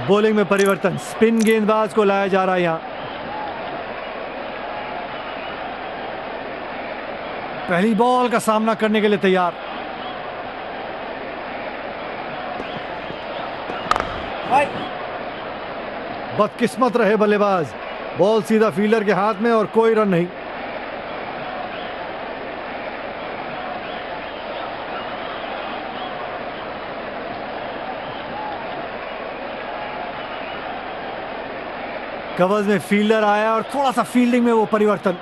Bowling में परिवर्तन, spin गेंदबाज को लाया जा रहा है यहां। पहली बॉल का सामना करने के लिए तैयार। बदकिस्मत रहे बल्लेबाज, बॉल सीधा फील्डर के हाथ में और कोई रन नहीं। कवर्स में फील्डर आया और थोड़ा सा फील्डिंग में वो परिवर्तन।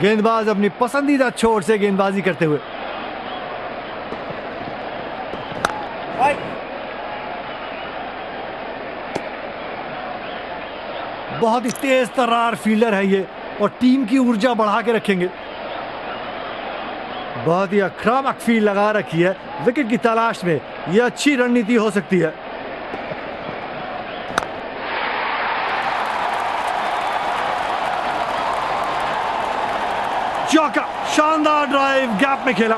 गेंदबाज अपनी पसंदीदा छोर से गेंदबाजी करते हुए। बहुत ही तेज तर्रार फील्डर है ये और टीम की ऊर्जा बढ़ा के रखेंगे। बहुत ही आक्रामक फील्ड लगा रखी है विकेट की तलाश में। यह अच्छी रणनीति हो सकती है। चौका, शानदार ड्राइव, गैप में खेला।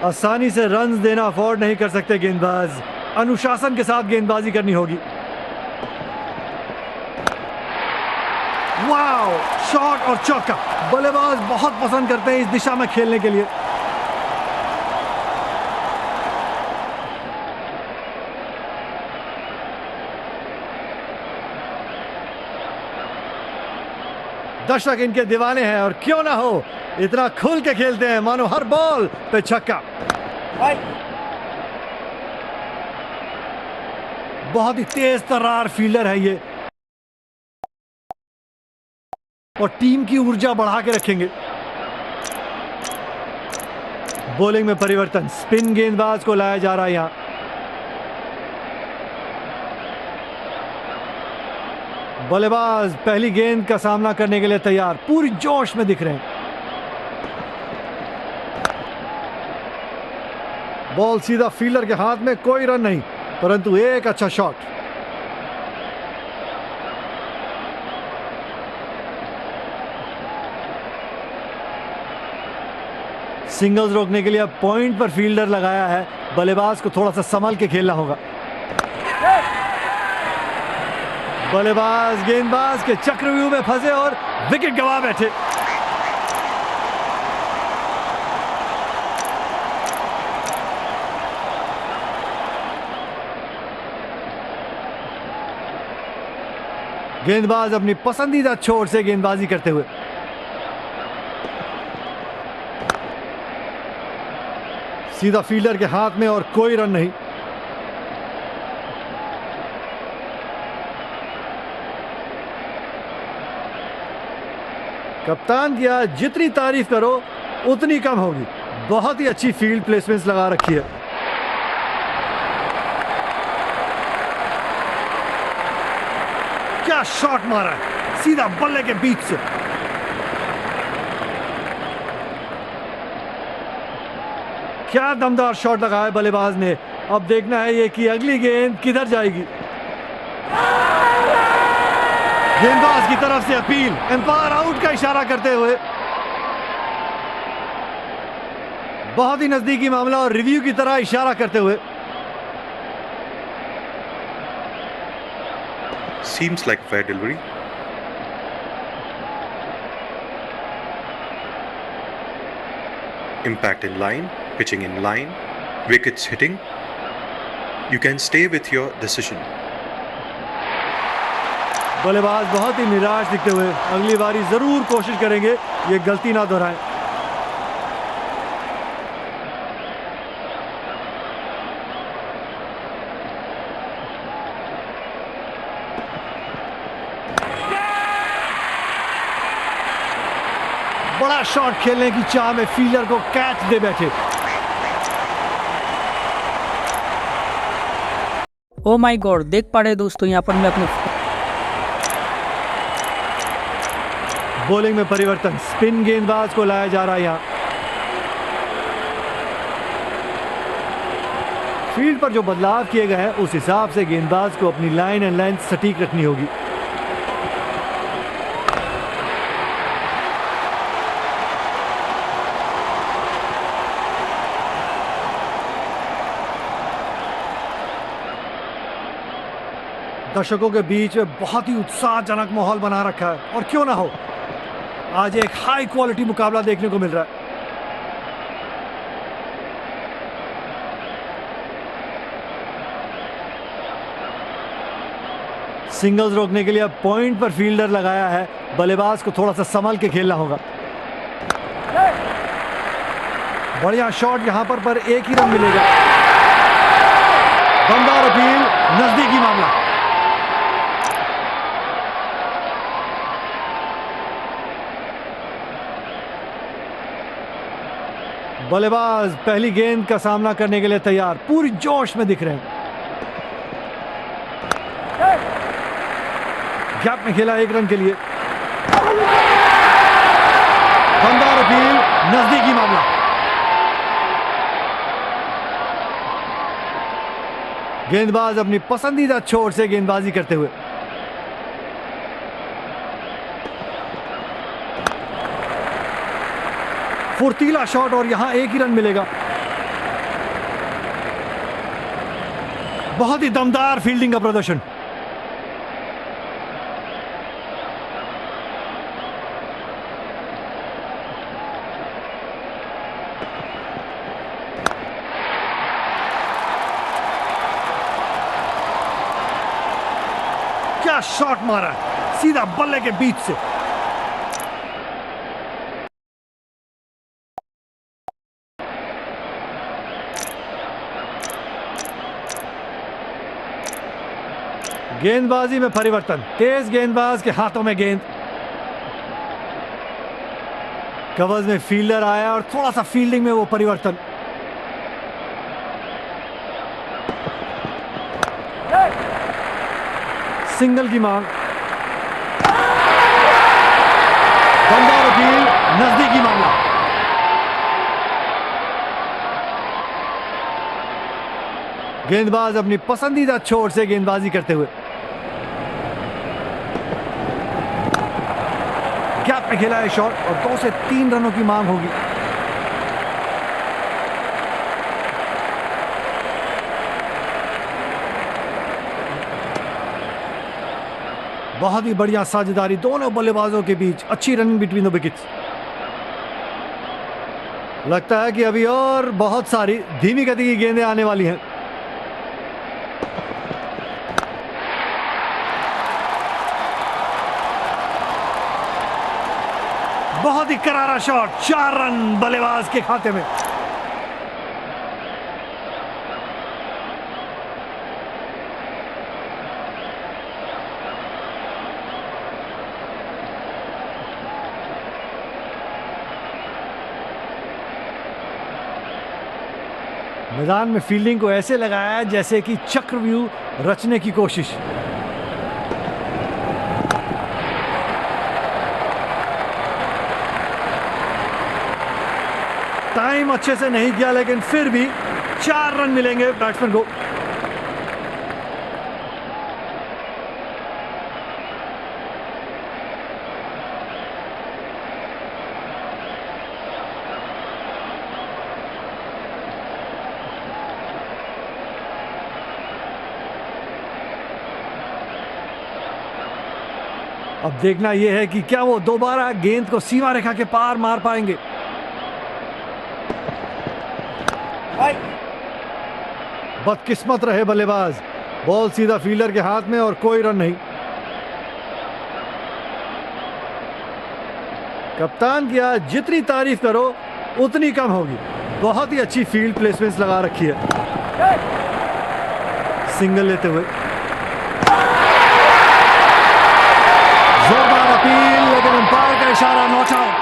आसानी से रन्स देना अफोर्ड नहीं कर सकते गेंदबाज, अनुशासन के साथ गेंदबाजी करनी होगी। वाओ, शॉट और चौका। बल्लेबाज बहुत पसंद करते हैं इस दिशा में खेलने के लिए। दर्शक इनके दीवाने हैं और क्यों ना हो, इतना खुल के खेलते हैं मानो हर बॉल पे छक्का। बहुत ही तेज तर्रार फील्डर है ये और टीम की ऊर्जा बढ़ा के रखेंगे। बॉलिंग में परिवर्तन, स्पिन गेंदबाज को लाया जा रहा है यहां। बल्लेबाज पहली गेंद का सामना करने के लिए तैयार, पूरी जोश में दिख रहे हैं। बॉल सीधा फील्डर के हाथ में, कोई रन नहीं, परंतु एक अच्छा शॉट। सिंगल्स रोकने के लिए अब पॉइंट पर फील्डर लगाया है। बल्लेबाज को थोड़ा सा संभल के खेलना होगा। बल्लेबाज गेंदबाज के चक्रव्यूह में फंसे और विकेट गंवा बैठे। गेंदबाज अपनी पसंदीदा छोर से गेंदबाजी करते हुए। सीधा फील्डर के हाथ में और कोई रन नहीं। कप्तान की आज जितनी तारीफ करो उतनी कम होगी। बहुत ही अच्छी फील्ड प्लेसमेंट्स लगा रखी है। क्या शॉट मारा है, सीधा बल्ले के बीच से। क्या दमदार शॉट लगाया बल्लेबाज ने। अब देखना है ये कि अगली गेंद किधर जाएगी। गेंदबाज की तरफ से अपील, एम्पायर आउट का इशारा करते हुए। बहुत ही नजदीकी मामला और रिव्यू की तरह इशारा करते हुए। Seems like fair delivery. Impact in line, pitching in line, wickets hitting. You can stay with your decision. बल्लेबाज बहुत ही निराश दिखते हुए अगली बारी जरूर कोशिश करेंगे ये गलती ना दोहराएं। बड़ा शॉट खेलने की चाह में फील्डर को कैच दे बैठे। ओ माय गॉड, देख पा रहे दोस्तों, यहाँ पर मैं अपने बॉलिंग में परिवर्तन, स्पिन गेंदबाज को लाया जा रहा है यहां। फील्ड पर जो बदलाव किए गए हैं उस हिसाब से गेंदबाज को अपनी लाइन एंड लेंथ सटीक रखनी होगी। दर्शकों के बीच में बहुत ही उत्साहजनक माहौल बना रखा है और क्यों ना हो, आज एक हाई क्वालिटी मुकाबला देखने को मिल रहा है। सिंगल्स रोकने के लिए अब पॉइंट पर फील्डर लगाया है, बल्लेबाज को थोड़ा सा संभल के खेलना होगा। बढ़िया शॉट यहां पर एक ही रन मिलेगा। दमदार अपील, नजदीकी मामला। बल्लेबाज पहली गेंद का सामना करने के लिए तैयार, पूरी जोश में दिख रहे हैं। गैप में खेला 1 रन के लिए। दमदार अपील, नजदीकी मामला। गेंदबाज अपनी पसंदीदा छोर से गेंदबाजी करते हुए। फुर्तीला शॉट और यहां 1 ही रन मिलेगा। बहुत ही दमदार फील्डिंग का प्रदर्शन। क्या शॉट मारा, सीधा बल्ले के बीच से। गेंदबाजी में परिवर्तन, तेज गेंदबाज के हाथों में गेंद। कवर्स में फील्डर आया और थोड़ा सा फील्डिंग में वो परिवर्तन। सिंगल की मांग। दमदार अपील, नजदीकी मामला। गेंदबाज अपनी पसंदीदा छोर से गेंदबाजी करते हुए। गैप में खेला है शॉट और 2 से 3 रनों की मांग होगी। बहुत ही बढ़िया साझेदारी दोनों बल्लेबाजों के बीच, अच्छी रनिंग बिटवीन द विकेट्स। लगता है कि अभी और बहुत सारी धीमी गति की गेंदें आने वाली हैं। बहुत ही करारा शॉट, 4 रन बल्लेबाज के खाते में। मैदान में फील्डिंग को ऐसे लगाया है जैसे कि चक्रव्यूह रचने की कोशिश। टाइम अच्छे से नहीं किया लेकिन फिर भी 4 रन मिलेंगे बैट्समैन को। अब देखना यह है कि क्या वो दोबारा गेंद को सीमा रेखा के पार मार पाएंगे। बदकिस्मत रहे बल्लेबाज, बॉल सीधा फील्डर के हाथ में और कोई रन नहीं। कप्तान की आज जितनी तारीफ करो उतनी कम होगी। बहुत ही अच्छी फील्ड प्लेसमेंट्स लगा रखी है। सिंगल लेते हुए जोरदार अपील, लेकिन अंपायर का इशारा, नॉट आउट।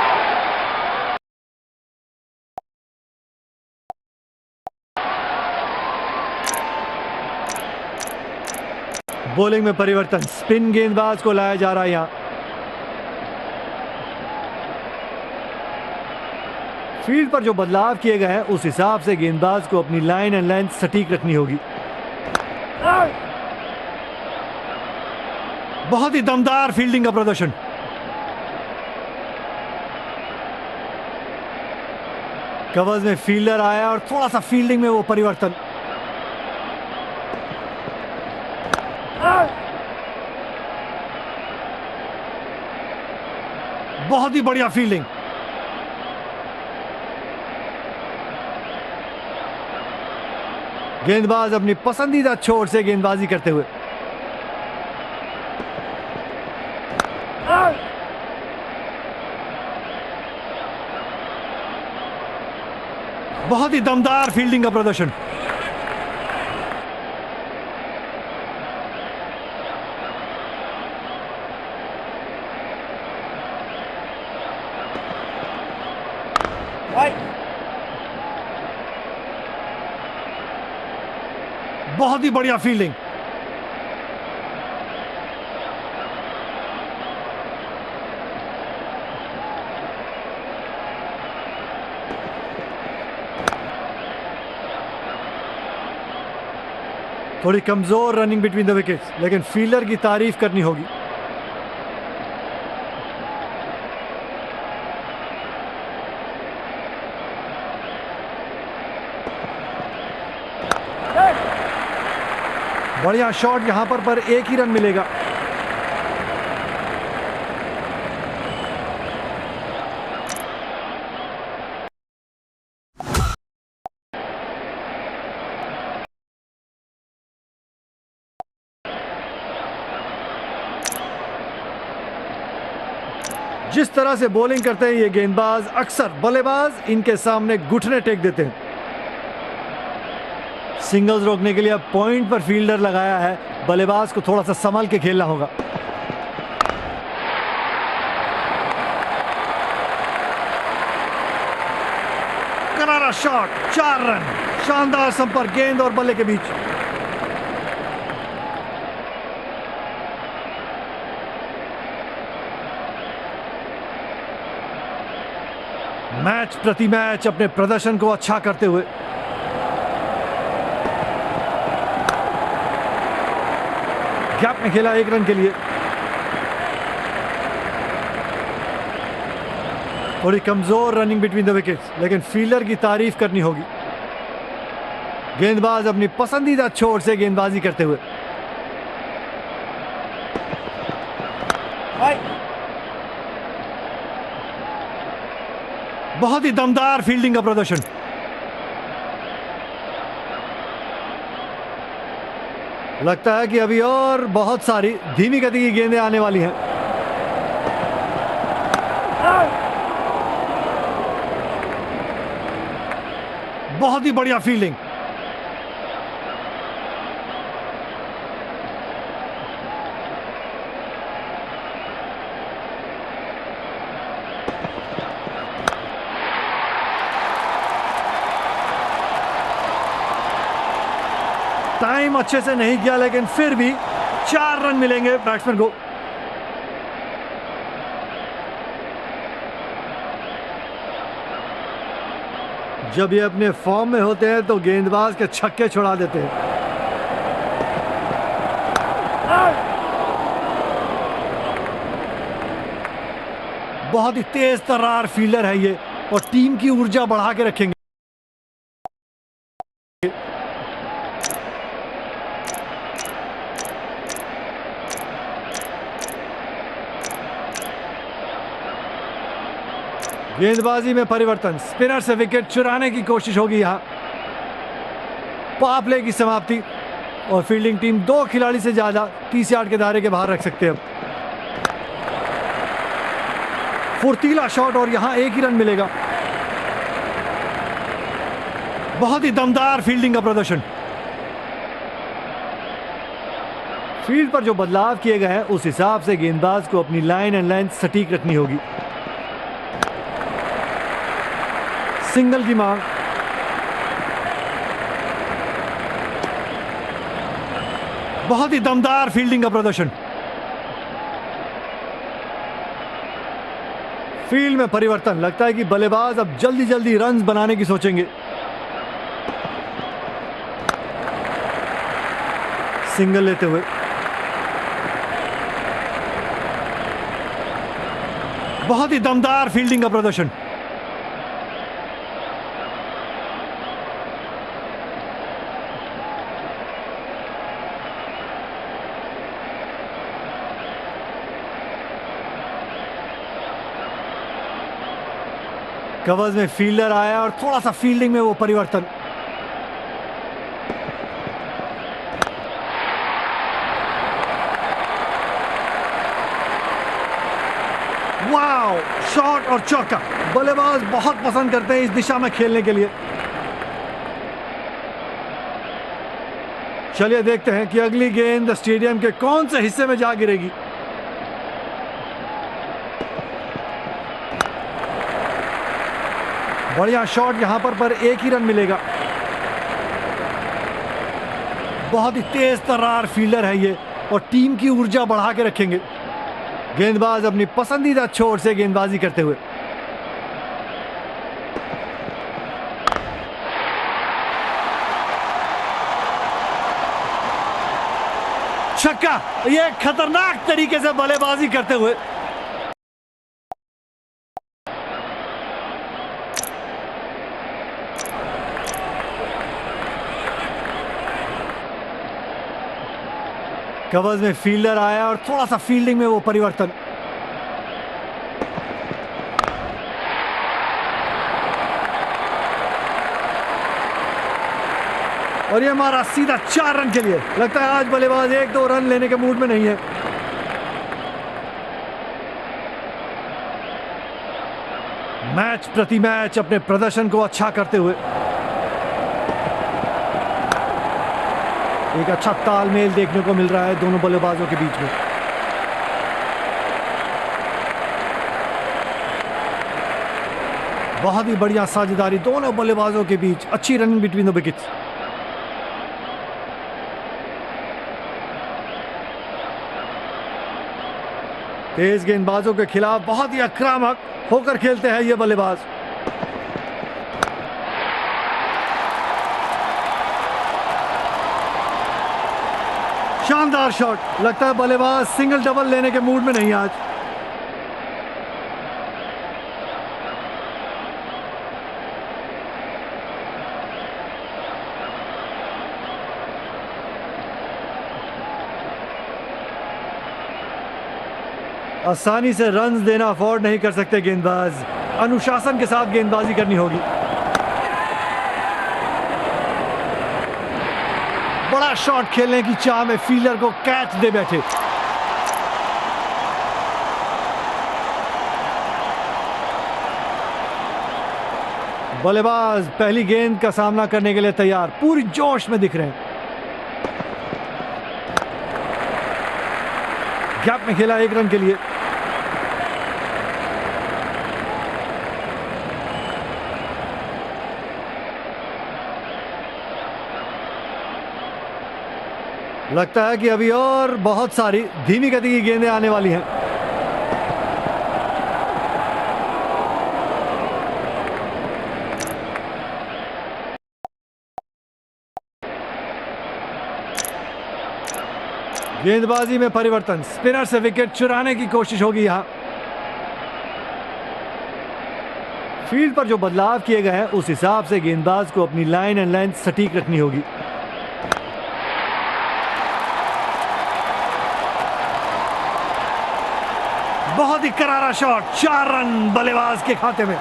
बॉलिंग में परिवर्तन, स्पिन गेंदबाज को लाया जा रहा है यहां। फील्ड पर जो बदलाव किए गए हैं उस हिसाब से गेंदबाज को अपनी लाइन एंड लेंथ सटीक रखनी होगी। बहुत ही दमदार फील्डिंग का प्रदर्शन। कवर्स में फील्डर आया और थोड़ा सा फील्डिंग में वो परिवर्तन। बहुत ही बढ़िया फील्डिंग। गेंदबाज अपनी पसंदीदा छोर से गेंदबाजी करते हुए। बहुत ही दमदार फील्डिंग का प्रदर्शन। बहुत ही बढ़िया फील्डिंग। थोड़ी कमजोर रनिंग बिटवीन द विकेट्स, लेकिन फील्डर की तारीफ करनी होगी। बढ़िया शॉट यहां पर एक ही रन मिलेगा। जिस तरह से बॉलिंग करते हैं ये गेंदबाज, अक्सर बल्लेबाज इनके सामने घुटने टेक देते हैं। सिंगल्स रोकने के लिए अब पॉइंट पर फील्डर लगाया है। बल्लेबाज को थोड़ा सा संभल के खेलना होगा। करारा शॉट, 4 रन। शानदार संपर्क गेंद और बल्ले के बीच। मैच प्रति मैच अपने प्रदर्शन को अच्छा करते हुए। गैप में खेला 1 रन के लिए। थोड़ी कमजोर रनिंग बिटवीन द विकेट्स, लेकिन फील्डर की तारीफ करनी होगी। गेंदबाज अपनी पसंदीदा छोर से गेंदबाजी करते हुए। बहुत ही दमदार फील्डिंग का प्रदर्शन। लगता है कि अभी और बहुत सारी धीमी गति की गेंदें आने वाली हैं। बहुत ही बढ़िया फील्डिंग। टाइम अच्छे से नहीं किया, लेकिन फिर भी 4 रन मिलेंगे बैट्समैन को। जब ये अपने फॉर्म में होते हैं तो गेंदबाज के छक्के छुड़ा देते हैं। बहुत ही तेज तर्रार फील्डर है ये और टीम की ऊर्जा बढ़ा के रखेंगे। गेंदबाजी में परिवर्तन, स्पिनर से विकेट चुराने की कोशिश होगी यहां। पावर प्ले की समाप्ति और फील्डिंग टीम 2 खिलाड़ी से ज्यादा 30 यार्ड के दायरे के बाहर रख सकते हैं। फुर्तीला शॉट और यहां 1 ही रन मिलेगा। बहुत ही दमदार फील्डिंग का प्रदर्शन। फील्ड पर जो बदलाव किए गए हैं उस हिसाब से गेंदबाज को अपनी लाइन एंड लेंथ सटीक रखनी होगी। सिंगल की मांग। बहुत ही दमदार फील्डिंग का प्रदर्शन। फील्ड में परिवर्तन। लगता है कि बल्लेबाज अब जल्दी जल्दी रन्स बनाने की सोचेंगे। सिंगल लेते हुए बहुत ही दमदार फील्डिंग का प्रदर्शन। कवर्स में फील्डर आया और थोड़ा सा फील्डिंग में वो परिवर्तन। वाओ, शॉट और चौका। बल्लेबाज बहुत पसंद करते हैं इस दिशा में खेलने के लिए। चलिए देखते हैं कि अगली गेंद स्टेडियम के कौन से हिस्से में जा गिरेगी। बढ़िया शॉट यहां पर एक ही रन मिलेगा। बहुत ही तेज तर्रार फील्डर है ये और टीम की ऊर्जा बढ़ा के रखेंगे। गेंदबाज अपनी पसंदीदा छोर से गेंदबाजी करते हुए। छक्का। ये खतरनाक तरीके से बल्लेबाजी करते हुए। कवर्स में फील्डर आया और थोड़ा सा फील्डिंग में वो परिवर्तन। और ये मारा सीधा 4 रन के लिए। लगता है आज बल्लेबाज 1-2 रन लेने के मूड में नहीं है। मैच प्रति मैच अपने प्रदर्शन को अच्छा करते हुए एक अच्छा तालमेल देखने को मिल रहा है दोनों बल्लेबाजों के बीच में। बहुत ही बढ़िया साझेदारी दोनों बल्लेबाजों के बीच। अच्छी रनिंग बिटवीन द विकेट्स। तेज गेंदबाजों के खिलाफ बहुत ही आक्रामक होकर खेलते हैं ये बल्लेबाज। शानदार शॉट। लगता है बल्लेबाज सिंगल डबल लेने के मूड में नहीं आज। आसानी से रन्स देना अफोर्ड नहीं कर सकते गेंदबाज। अनुशासन के साथ गेंदबाजी करनी होगी। बड़ा शॉट खेलने की चाह में फील्डर को कैच दे बैठे। बल्लेबाज पहली गेंद का सामना करने के लिए तैयार, पूरी जोश में दिख रहे हैं। गैप में खेला 1 रन के लिए। लगता है कि अभी और बहुत सारी धीमी गति की गेंदें आने वाली हैं। गेंदबाजी में परिवर्तन। स्पिनर से विकेट चुराने की कोशिश होगी यहां। फील्ड पर जो बदलाव किए गए हैं उस हिसाब से गेंदबाज को अपनी लाइन एंड लेंथ सटीक रखनी होगी। बहुत ही करारा शॉट। 4 रन बल्लेबाज के खाते में।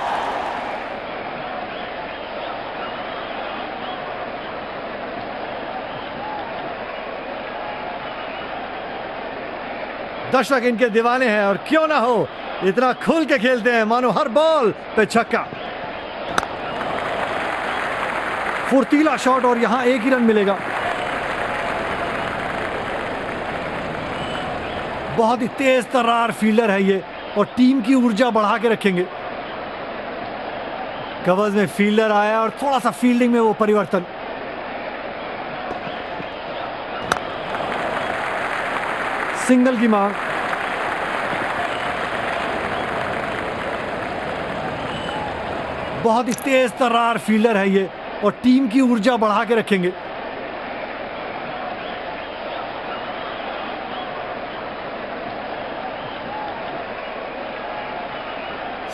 दर्शक इनके दीवाने हैं और क्यों ना हो, इतना खुल के खेलते हैं मानो हर बॉल पे छक्का। फुर्तीला शॉट और यहां 1 ही रन मिलेगा। बहुत ही तेज तर्रार फील्डर है ये और टीम की ऊर्जा बढ़ा के रखेंगे। कवर्स में फील्डर आया और थोड़ा सा फील्डिंग में वो परिवर्तन। सिंगल की मांग। बहुत ही तेज तर्रार फील्डर है ये और टीम की ऊर्जा बढ़ा के रखेंगे।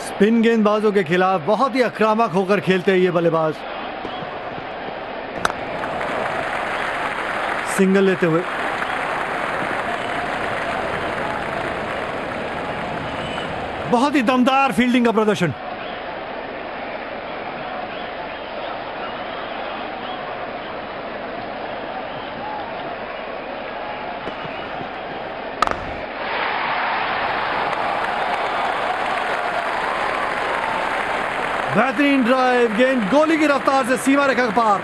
स्पिन गेंदबाजों के खिलाफ बहुत ही आक्रामक होकर खेलते हैं ये बल्लेबाज। सिंगल लेते हुए बहुत ही दमदार फील्डिंग का प्रदर्शन। बेहतरीन ड्राइव, गेंद गोली की रफ्तार से सीमा रेखा के पार।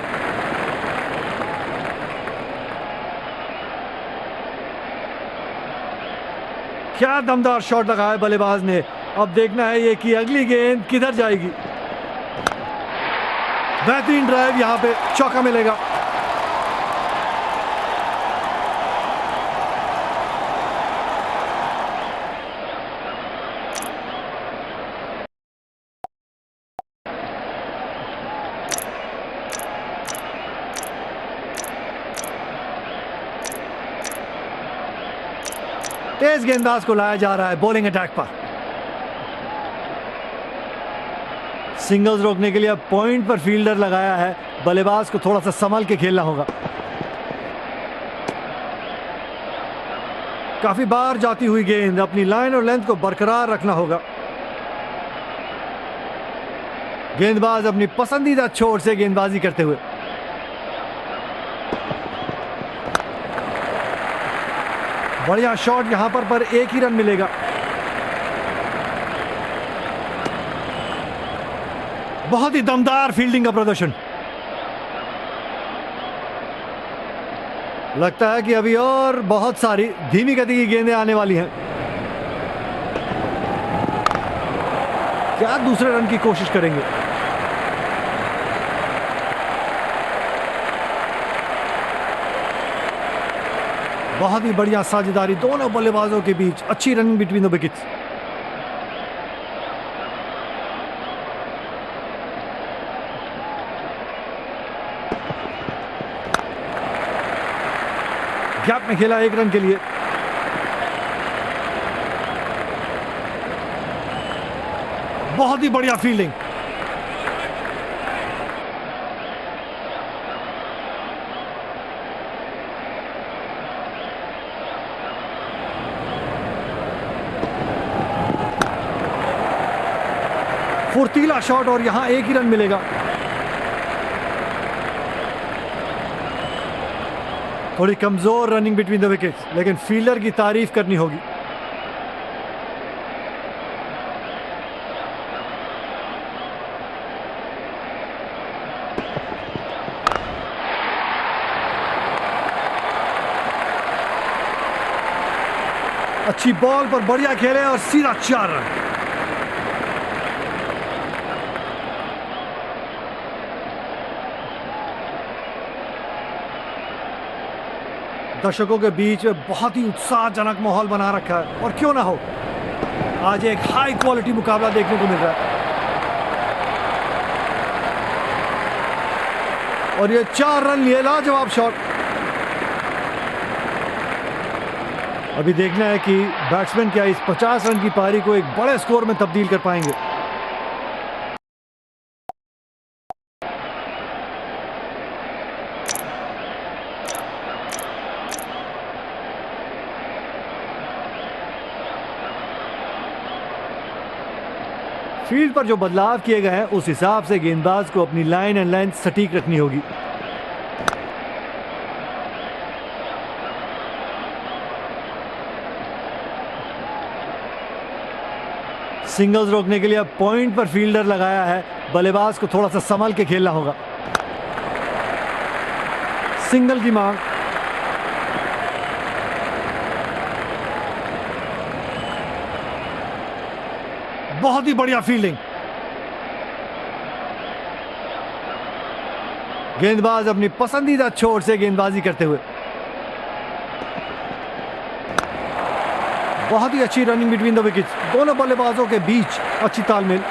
क्या दमदार शॉट लगाया बल्लेबाज ने। अब देखना है ये कि अगली गेंद किधर जाएगी। बेहतरीन ड्राइव, यहां पे चौका मिलेगा। तेज गेंदबाज को लाया जा रहा है बॉलिंग अटैक पर। सिंगल्स रोकने के लिए अब पॉइंट पर फील्डर लगाया है। बल्लेबाज को थोड़ा सा संभल के खेलना होगा। काफी बार जाती हुई गेंद, अपनी लाइन और लेंथ को बरकरार रखना होगा। गेंदबाज अपनी पसंदीदा छोर से गेंदबाजी करते हुए। बढ़िया शॉट, यहां पर एक ही रन मिलेगा। बहुत ही दमदार फील्डिंग का प्रदर्शन। लगता है कि अभी और बहुत सारी धीमी गति की गेंदें आने वाली हैं। क्या दूसरे रन की कोशिश करेंगे? बहुत ही बढ़िया साझेदारी दोनों बल्लेबाजों के बीच। अच्छी running between the wickets. Gap में खेला एक रन के लिए। बहुत ही बढ़िया फील्डिंग। फुर्तीला शॉट और यहां एक ही रन मिलेगा। थोड़ी कमजोर रनिंग बिटवीन द विकेट्स, लेकिन फील्डर की तारीफ करनी होगी। अच्छी बॉल पर बढ़िया खेले और सीधा 4 रन। दर्शकों के बीच में बहुत ही उत्साहजनक माहौल बना रखा है और क्यों ना हो, आज एक हाई क्वालिटी मुकाबला देखने को मिल रहा है। और ये 4 रन लिए, लाजवाब शॉट। अभी देखना है कि बैट्समैन क्या इस 50 रन की पारी को एक बड़े स्कोर में तब्दील कर पाएंगे। फील्ड पर जो बदलाव किए गए हैं उस हिसाब से गेंदबाज को अपनी लाइन एंड लेंथ सटीक रखनी होगी। सिंगल्स रोकने के लिए अब पॉइंट पर फील्डर लगाया है। बल्लेबाज को थोड़ा सा संभल के खेलना होगा। सिंगल की मांग। बहुत ही बढ़िया फील्डिंग। गेंदबाज अपनी पसंदीदा छोर से गेंदबाजी करते हुए। बहुत ही अच्छी रनिंग बिटवीन द विकेट्स। दोनों बल्लेबाजों के बीच अच्छी तालमेल।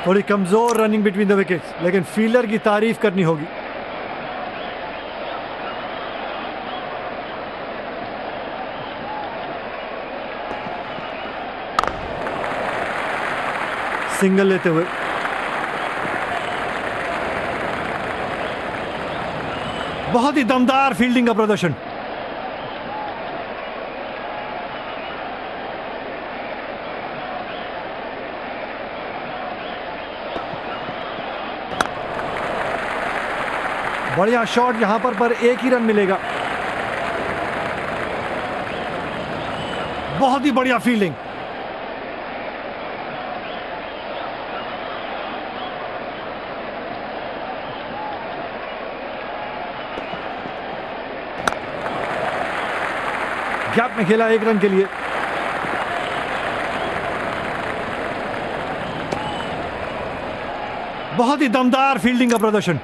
थोड़ी कमजोर रनिंग बिटवीन द विकेट्स, लेकिन फील्डर की तारीफ करनी होगी। सिंगल लेते हुए बहुत ही दमदार फील्डिंग का प्रदर्शन। बढ़िया शॉट यहां पर एक ही रन मिलेगा। बहुत ही बढ़िया फील्डिंग। गैप में खेला 1 रन के लिए। बहुत ही दमदार फील्डिंग का प्रदर्शन।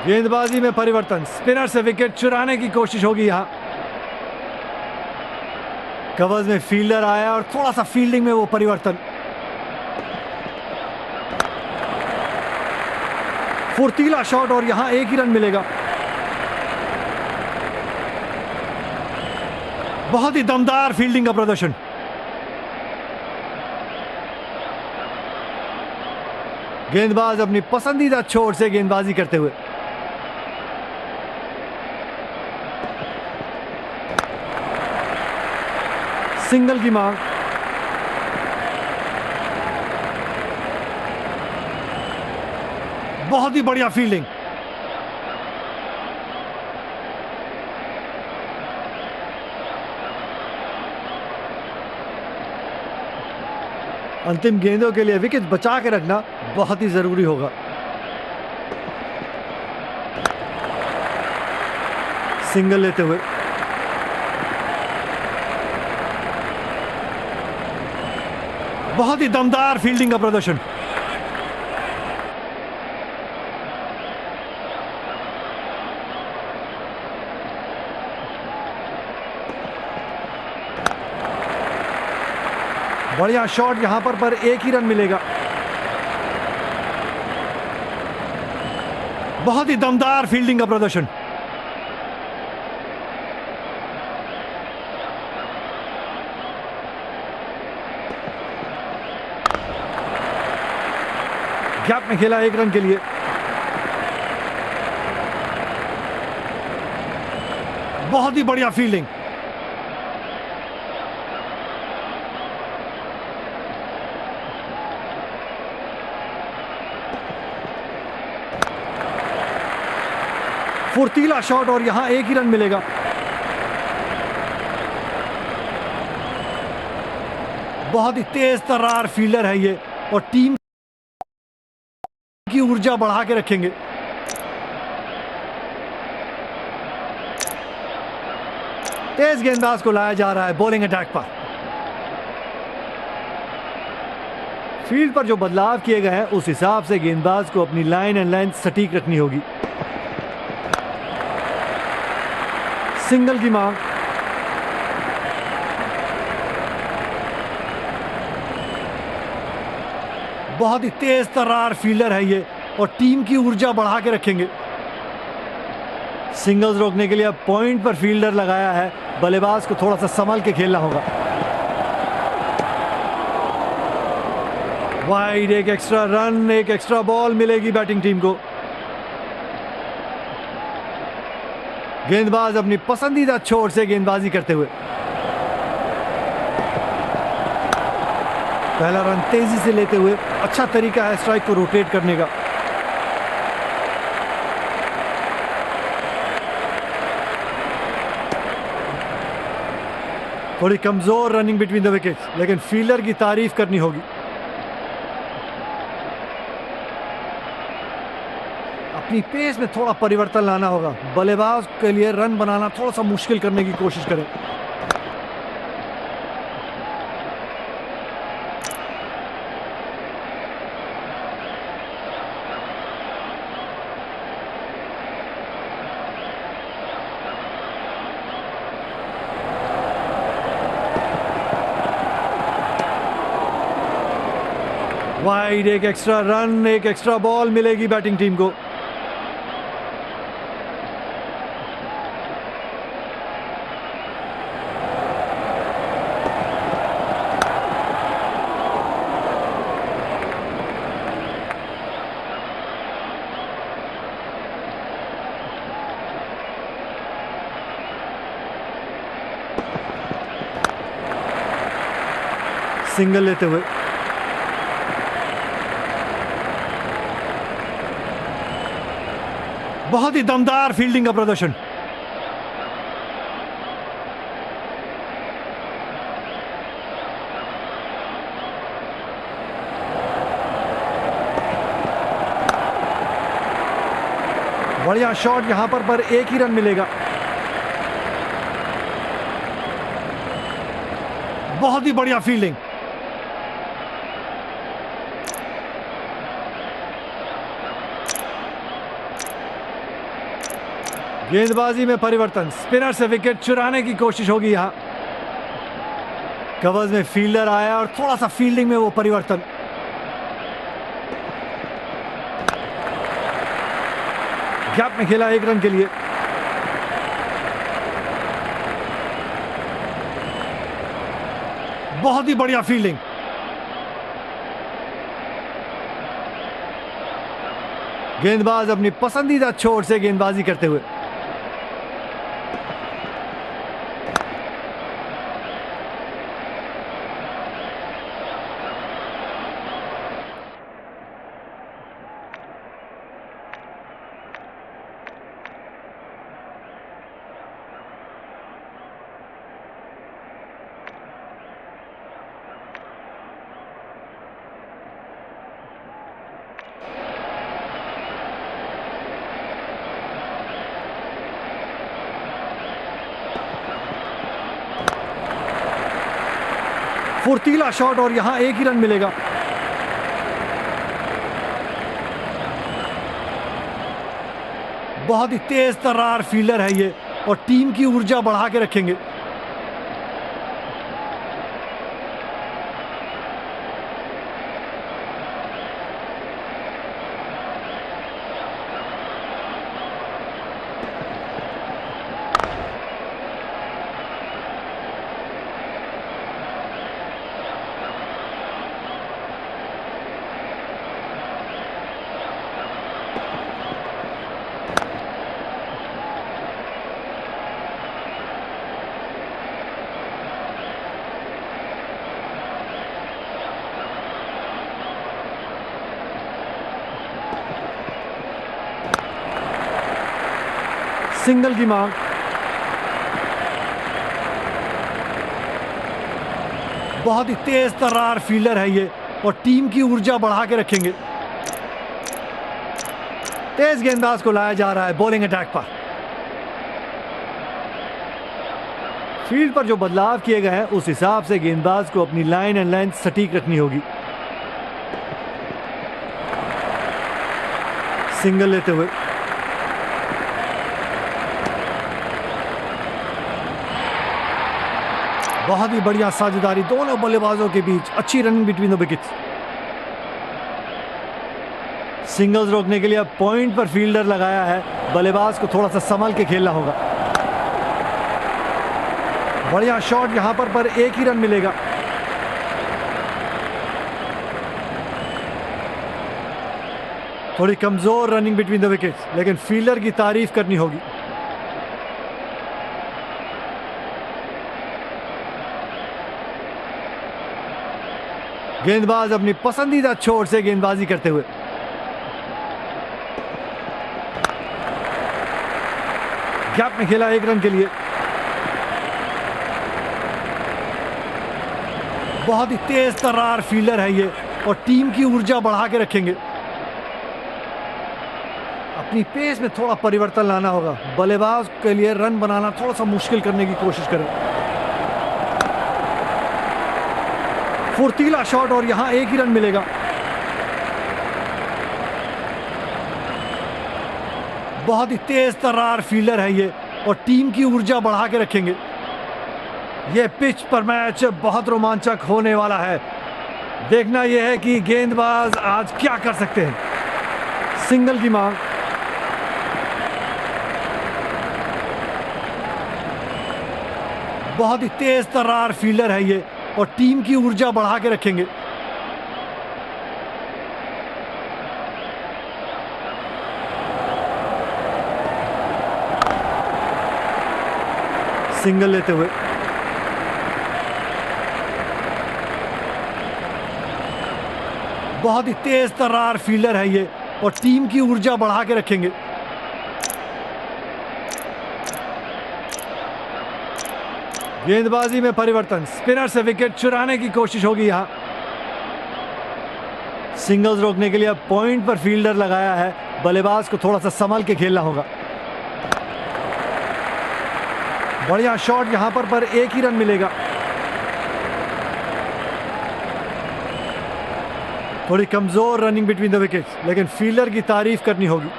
गेंदबाजी में परिवर्तन, स्पिनर से विकेट चुराने की कोशिश होगी यहां। कवर्स में फील्डर आया और थोड़ा सा फील्डिंग में वो परिवर्तन। फुर्तीला शॉट और यहां 1 ही रन मिलेगा। बहुत ही दमदार फील्डिंग का प्रदर्शन। गेंदबाज अपनी पसंदीदा छोर से गेंदबाजी करते हुए। सिंगल की मांग। बहुत ही बढ़िया फील्डिंग। अंतिम गेंदों के लिए विकेट बचा के रखना बहुत ही जरूरी होगा। सिंगल लेते हुए बहुत ही दमदार फील्डिंग का प्रदर्शन। बढ़िया शॉट यहां पर 1 ही रन मिलेगा। बहुत ही दमदार फील्डिंग का प्रदर्शन। गैप में खेला 1 रन के लिए। बहुत ही बढ़िया फील्डिंग। फुर्तीला शॉट और यहां 1 ही रन मिलेगा। बहुत ही तेज तर्रार फील्डर है ये और टीम की ऊर्जा बढ़ा के रखेंगे। तेज गेंदबाज को लाया जा रहा है बॉलिंग अटैक पर। फील्ड पर जो बदलाव किए गए हैं उस हिसाब से गेंदबाज को अपनी लाइन एंड लेंथ सटीक रखनी होगी। सिंगल की मांग। बहुत ही तेज तर्रार फील्डर है ये और टीम की ऊर्जा बढ़ा के रखेंगे। सिंगल्स रोकने के लिए अब पॉइंट पर फील्डर लगाया है। बल्लेबाज को थोड़ा सा संभल के खेलना होगा। वाइड, एक एक्स्ट्रा रन, एक एक्स्ट्रा बॉल मिलेगी बैटिंग टीम को। गेंदबाज अपनी पसंदीदा छोर से गेंदबाजी करते हुए। पहला रन तेजी से लेते हुए अच्छा तरीका है स्ट्राइक को रोटेट करने का। थोड़ी कमजोर रनिंग बिटवीन द विकेट्स, लेकिन फील्डर की तारीफ करनी होगी। अपनी पेस में थोड़ा परिवर्तन लाना होगा। बल्लेबाज के लिए रन बनाना थोड़ा सा मुश्किल करने की कोशिश करें। वाइड, एक एक्स्ट्रा रन, एक एक्स्ट्रा बॉल मिलेगी बैटिंग टीम को। सिंगल लेते हुए बहुत ही दमदार फील्डिंग का प्रदर्शन। बढ़िया शॉट, यहां पर एक ही रन मिलेगा। बहुत ही बढ़िया फील्डिंग। गेंदबाजी में परिवर्तन, स्पिनर से विकेट चुराने की कोशिश होगी यहां। कवर्स में फील्डर आया और थोड़ा सा फील्डिंग में वो परिवर्तन। गैप में खेला 1 रन के लिए। बहुत ही बढ़िया फील्डिंग। गेंदबाज अपनी पसंदीदा छोर से गेंदबाजी करते हुए। फुर्तीला शॉट और यहां 1 ही रन मिलेगा। बहुत ही तेज तर्रार फील्डर है ये और टीम की ऊर्जा बढ़ा के रखेंगे। सिंगल की मांग। बहुत ही तेज तर्रार फील्डर है ये और टीम की ऊर्जा बढ़ा के रखेंगे। तेज गेंदबाज को लाया जा रहा है बॉलिंग अटैक पर। फील्ड पर जो बदलाव किए गए हैं उस हिसाब से गेंदबाज को अपनी लाइन एंड लेंथ सटीक रखनी होगी। सिंगल लेते हुए बहुत ही बढ़िया साझेदारी दोनों बल्लेबाजों के बीच। अच्छी running between the wickets. Singles रोकने के लिए अब पॉइंट पर फील्डर लगाया है। बल्लेबाज को थोड़ा सा संभल के खेलना होगा। बढ़िया शॉट, यहां पर 1 ही रन मिलेगा। थोड़ी कमजोर रनिंग बिटवीन द विकेट्स, लेकिन फील्डर की तारीफ करनी होगी। गेंदबाज अपनी पसंदीदा छोर से गेंदबाजी करते हुए। गैप में खेला 1 रन के लिए। बहुत ही तेज तर्रार फील्डर है ये और टीम की ऊर्जा बढ़ा के रखेंगे। अपनी पेस में थोड़ा परिवर्तन लाना होगा। बल्लेबाज के लिए रन बनाना थोड़ा सा मुश्किल करने की कोशिश करें। फुर्तीला शॉट और यहां 1 ही रन मिलेगा। बहुत ही तेज तर्रार फील्डर है ये और टीम की ऊर्जा बढ़ा के रखेंगे। यह पिच पर मैच बहुत रोमांचक होने वाला है। देखना यह है कि गेंदबाज आज क्या कर सकते हैं। सिंगल की मांग। बहुत ही तेज तर्रार फील्डर है ये और टीम की ऊर्जा बढ़ा के रखेंगे। सिंगल लेते हुए बहुत ही तेज तर्रार फील्डर है ये और टीम की ऊर्जा बढ़ा के रखेंगे। गेंदबाजी में परिवर्तन, स्पिनर से विकेट चुराने की कोशिश होगी यहां। सिंगल्स रोकने के लिए अब पॉइंट पर फील्डर लगाया है, बल्लेबाज को थोड़ा सा संभल के खेलना होगा। बढ़िया शॉट यहां पर एक ही रन मिलेगा। थोड़ी कमजोर रनिंग बिटवीन द विकेट्स, लेकिन फील्डर की तारीफ करनी होगी।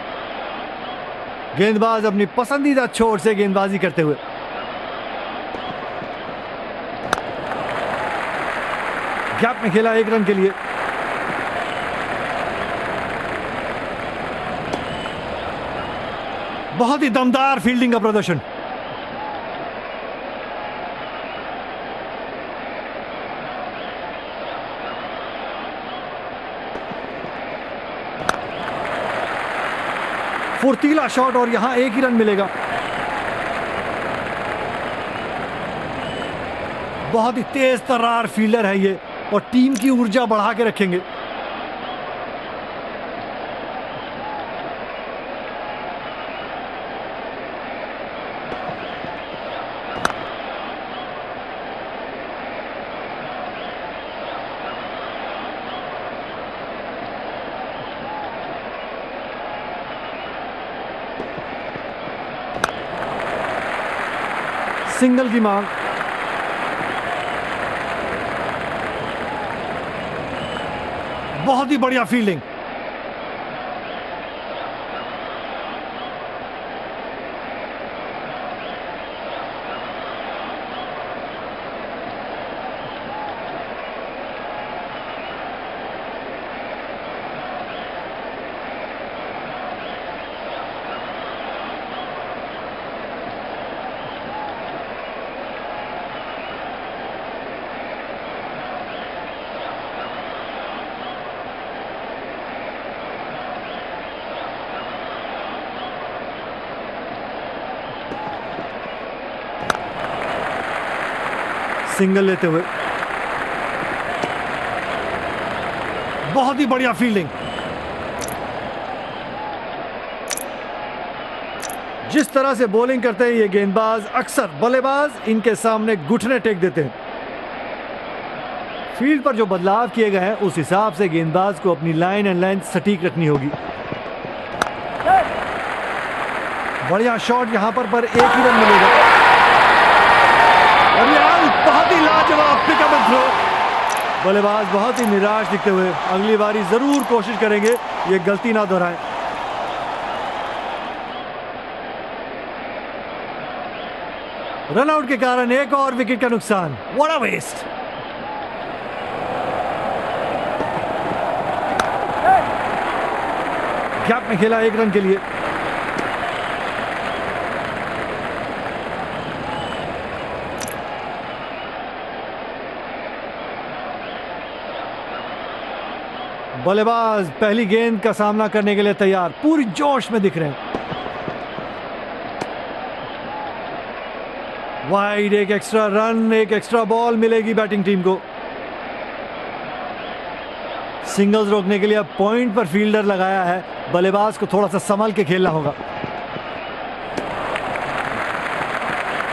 गेंदबाज अपनी पसंदीदा छोर से गेंदबाजी करते हुए गैप में खेला 1 रन के लिए। बहुत ही दमदार फील्डिंग का प्रदर्शन। फुर्तीला शॉट और यहां 1 ही रन मिलेगा। बहुत ही तेज तर्रार फील्डर है ये और टीम की ऊर्जा बढ़ा के रखेंगे। सिंगल की मांग। बहुत ही बढ़िया फील्डिंग। सिंगल लेते हुए बहुत ही बढ़िया फील्डिंग। जिस तरह से बॉलिंग करते हैं ये गेंदबाज, अक्सर बल्लेबाज इनके सामने घुटने टेक देते हैं। फील्ड पर जो बदलाव किए गए हैं उस हिसाब से गेंदबाज को अपनी लाइन एंड लेंथ सटीक रखनी होगी। बढ़िया शॉट यहां पर 1 ही रन मिलेगा। और ये आउट, बहुत ही लाजवाब पिकअप एंड थ्रो। बल्लेबाज बहुत ही निराश दिखते हुए अगली बारी जरूर कोशिश करेंगे ये गलती ना दोहराएं। रनआउट के कारण एक और विकेट का नुकसान। What a waste. गैप में खेला 1 रन के लिए। बल्लेबाज पहली गेंद का सामना करने के लिए तैयार, पूरी जोश में दिख रहे हैं। वाइड, एक एक्स्ट्रा रन, एक एक्स्ट्रा बॉल मिलेगी बैटिंग टीम को। सिंगल्स रोकने के लिए अब पॉइंट पर फील्डर लगाया है, बल्लेबाज को थोड़ा सा संभल के खेलना होगा।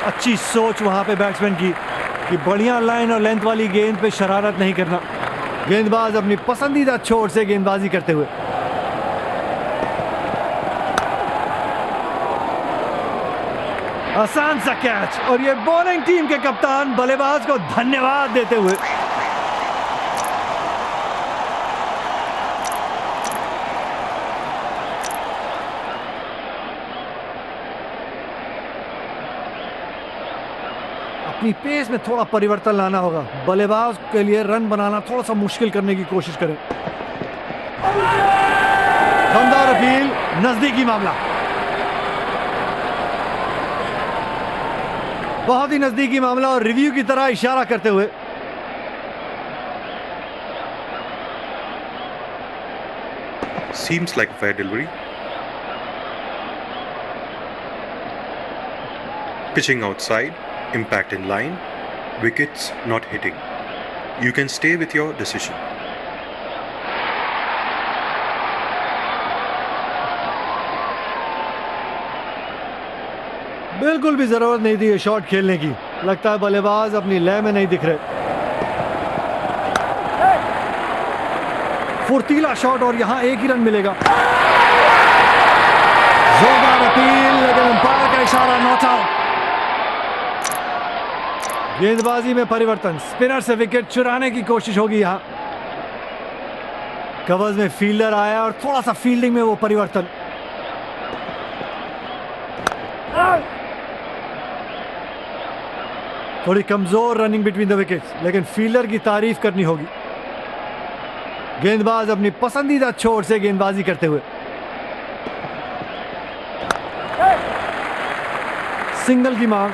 अच्छी सोच वहां पे बैट्समैन की कि बढ़िया लाइन और लेंथ वाली गेंद पे शरारत नहीं करना। गेंदबाज अपनी पसंदीदा छोर से गेंदबाजी करते हुए आसान सा कैच और ये बॉलिंग टीम के कप्तान बल्लेबाज को धन्यवाद देते हुए अपनी पेस में थोड़ा परिवर्तन लाना होगा। बल्लेबाज के लिए रन बनाना थोड़ा सा मुश्किल करने की कोशिश करें। दमदार अपील, नजदीकी मामला, बहुत ही नजदीकी मामला और रिव्यू की तरह इशारा करते हुए Seems like a fair delivery. Pitching outside, impact in line, wickets not hitting. You can stay with your decision. बिल्कुल भी जरूरत नहीं थी ये शॉट खेलने की। लगता है बल्लेबाज अपनी लय में नहीं दिख रहे। फुर्तीला शॉट और यहां एक ही रन मिलेगा। जोरदार अपील, लेकिन अंपायर का इशारा, नॉट आउट। गेंदबाजी में परिवर्तन, स्पिनर से विकेट चुराने की कोशिश होगी यहां। कवर्स में फील्डर आया और थोड़ा सा फील्डिंग में वो परिवर्तन। थोड़ी कमजोर रनिंग बिटवीन द विकेट्स, लेकिन फील्डर की तारीफ करनी होगी। गेंदबाज अपनी पसंदीदा छोर से गेंदबाजी करते हुए सिंगल की मांग।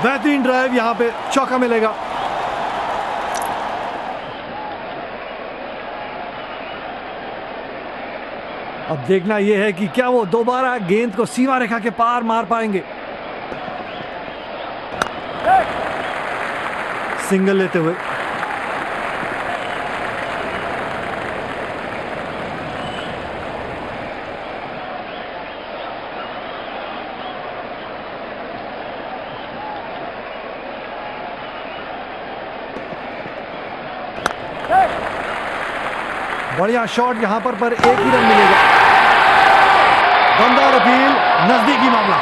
बेहतरीन ड्राइव, यहां पे चौका मिलेगा। अब देखना यह है कि क्या वो दोबारा गेंद को सीमा रेखा के पार मार पाएंगे। सिंगल लेते हुए बढ़िया शॉट यहां पर एक ही रन मिलेगा। दमदार अपील, नजदीकी मामला।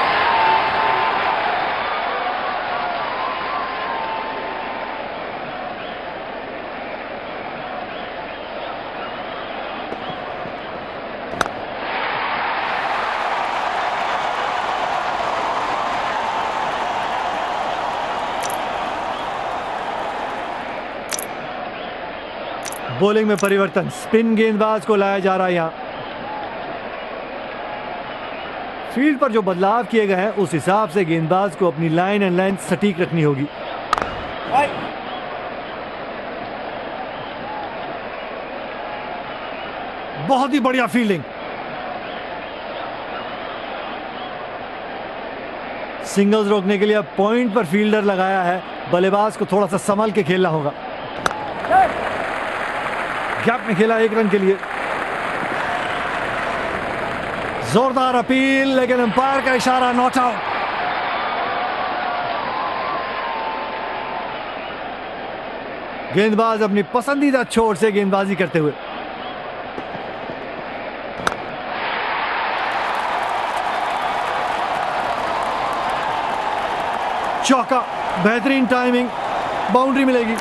बॉलिंग में परिवर्तन, स्पिन गेंदबाज को लाया जा रहा है यहां। फील्ड पर जो बदलाव किए गए हैं उस हिसाब से गेंदबाज को अपनी लाइन एंड लेंथ सटीक रखनी होगी। बहुत ही बढ़िया फील्डिंग। सिंगल्स रोकने के लिए अब पॉइंट पर फील्डर लगाया है। बल्लेबाज को थोड़ा सा संभल के खेलना होगा। गैप में खेला एक रन के लिए। जोरदार अपील, लेकिन अंपायर का इशारा, नॉट आउट। गेंदबाज अपनी पसंदीदा छोर से गेंदबाजी करते हुए चौका, बेहतरीन टाइमिंग, बाउंड्री मिलेगी।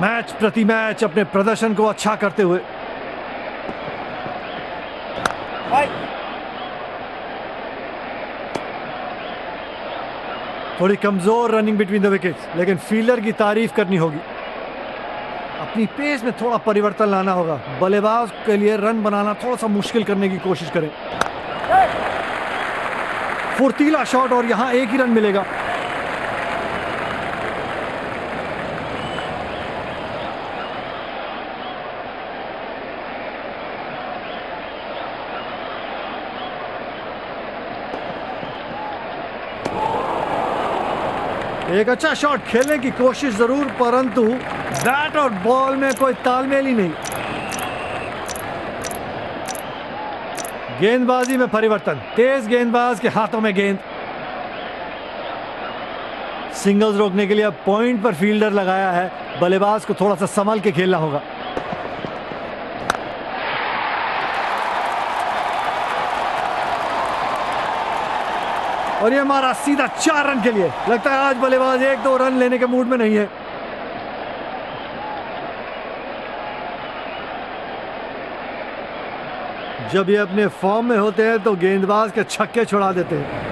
मैच प्रति मैच अपने प्रदर्शन को अच्छा करते हुए थोड़ी कमजोर रनिंग बिटवीन द विकेट्स, लेकिन फील्डर की तारीफ करनी होगी। अपनी पेस में थोड़ा परिवर्तन लाना होगा। बल्लेबाज के लिए रन बनाना थोड़ा सा मुश्किल करने की कोशिश करें। फुर्तीला शॉट और यहां एक ही रन मिलेगा। एक अच्छा शॉट खेलने की कोशिश जरूर, परंतु बैट और बॉल में कोई तालमेल ही नहीं। गेंदबाजी में परिवर्तन, तेज गेंदबाज के हाथों में गेंद। सिंगल्स रोकने के लिए अब पॉइंट पर फील्डर लगाया है, बल्लेबाज को थोड़ा सा संभल के खेलना होगा। और ये मारा सीधा 4 रन के लिए। लगता है आज बल्लेबाज 1-2 रन लेने के मूड में नहीं है। जब ये अपने फॉर्म में होते हैं तो गेंदबाज के छक्के छुड़ा देते हैं।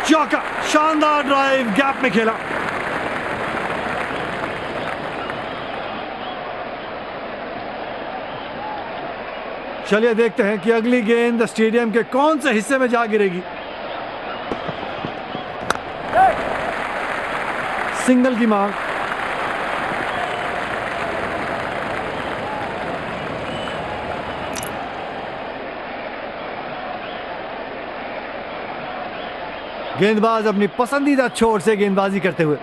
चौका, शानदार ड्राइव, गैप में खेला। चलिए देखते हैं कि अगली गेंद स्टेडियम के कौन से हिस्से में जा गिरेगी। सिंगल की मांग। गेंदबाज अपनी पसंदीदा छोर से गेंदबाजी करते हुए।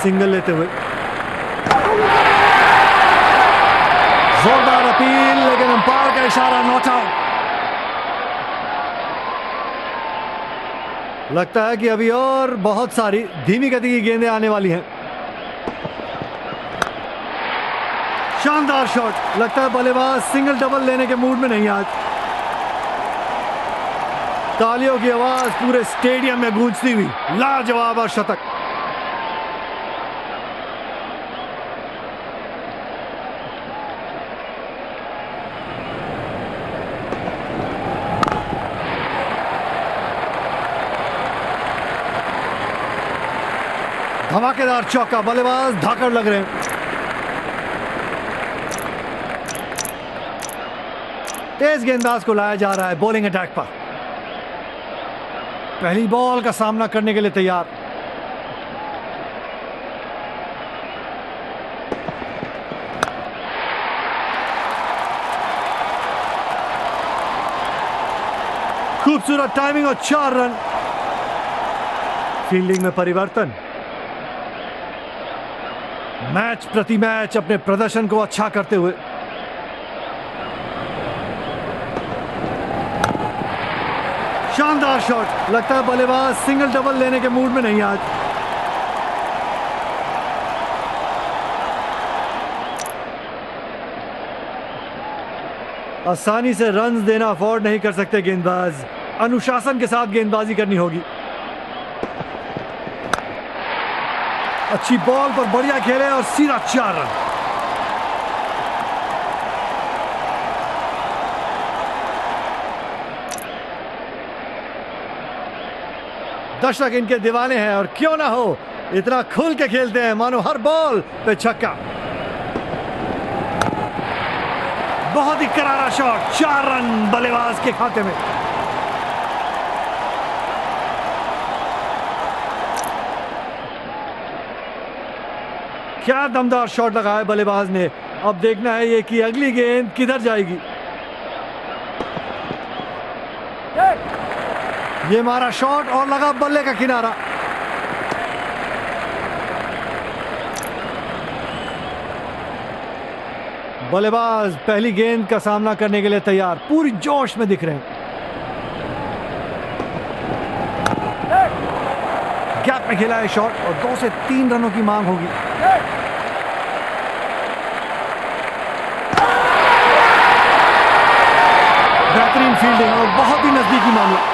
सिंगल लेते हुए। जोरदार अपील, लेकिन अंपायर का इशारा नॉट आउट। लगता है कि अभी और बहुत सारी धीमी गति की गेंदें आने वाली हैं। शानदार शॉट। लगता है बल्लेबाज सिंगल डबल लेने के मूड में नहीं आज। तालियों की आवाज पूरे स्टेडियम में गूंजती हुई। लाजवाब और शतक। धमाकेदार चौका, बल्लेबाज धाकड़ लग रहे हैं। तेज गेंदबाज को लाया जा रहा है बॉलिंग अटैक पर। पहली बॉल का सामना करने के लिए तैयार। खूबसूरत टाइमिंग और 4 रन। फील्डिंग में परिवर्तन। मैच प्रति मैच अपने प्रदर्शन को अच्छा करते हुए। शानदार शॉट। लगता है बल्लेबाज सिंगल डबल लेने के मूड में नहीं आज। आसानी से रन्स देना अफोर्ड नहीं कर सकते गेंदबाज। अनुशासन के साथ गेंदबाजी करनी होगी। अच्छी बॉल पर बढ़िया खेले और सीधा 4 रन। दर्शक इनके दीवाने हैं और क्यों ना हो, इतना खुल के खेलते हैं मानो हर बॉल पे छक्का। बहुत ही करारा शॉट। 4 रन बल्लेबाज के खाते में। क्या दमदार शॉट लगाया बल्लेबाज ने। अब देखना है ये कि अगली गेंद किधर जाएगी। ये मारा शॉट और लगा बल्ले का किनारा। बल्लेबाज पहली गेंद का सामना करने के लिए तैयार। पूरी जोश में दिख रहे हैं। गैप में खेला है शॉट और 2 से 3 रनों की मांग होगी। बेहतरीन फील्डिंग और बहुत ही नजदीकी मामला।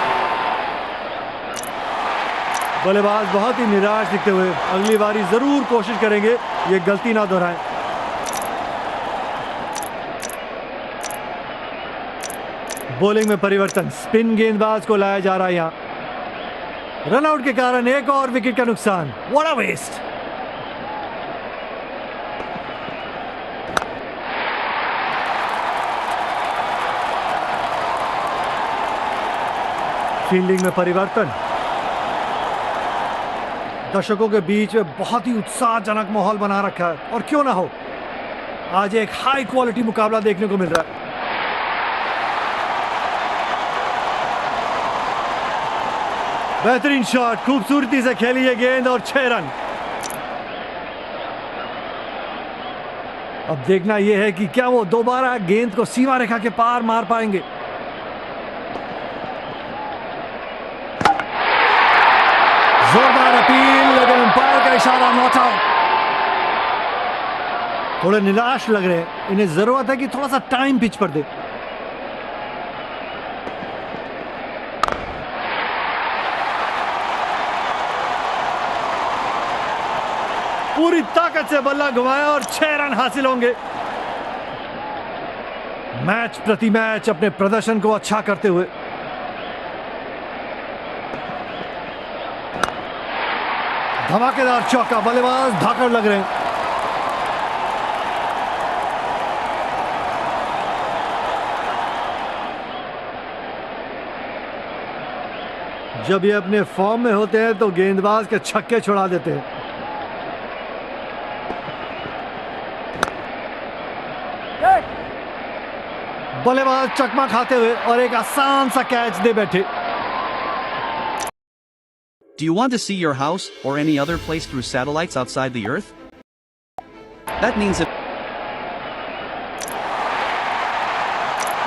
बल्लेबाज बहुत ही निराश दिखते हुए अगली बारी जरूर कोशिश करेंगे ये गलती ना दोहराएं। बॉलिंग में परिवर्तन। स्पिन गेंदबाज को लाया जा रहा है यहां। रनआउट के कारण एक और विकेट का नुकसान। What a waste. फील्डिंग में परिवर्तन। दर्शकों के बीच में बहुत ही उत्साहजनक माहौल बना रखा है और क्यों ना हो, आज एक हाई क्वालिटी मुकाबला देखने को मिल रहा है। बेहतरीन शॉट। खूबसूरती से खेली ये गेंद और 6 रन। अब देखना यह है कि क्या वो दोबारा गेंद को सीमा रेखा के पार मार पाएंगे। जोरदार अपील, लेकिन अंपायर का इशारा नॉट आउट। थोड़े निराश लग रहे हैं, इन्हें जरूरत है कि थोड़ा सा टाइम पिच पर दे। पूरी ताकत से बल्ला घुमाया और 6 रन हासिल होंगे। मैच प्रति मैच अपने प्रदर्शन को अच्छा करते हुए धमाकेदार चौका, बल्लेबाज धाकड़ लग रहे हैं। जब ये अपने फॉर्म में होते हैं तो गेंदबाज के छक्के छुड़ा देते हैं। बल्लेबाज चकमा खाते हुए और एक आसान सा कैच दे बैठे। Do you want to see your house or any other place through satellites outside the Earth? That means that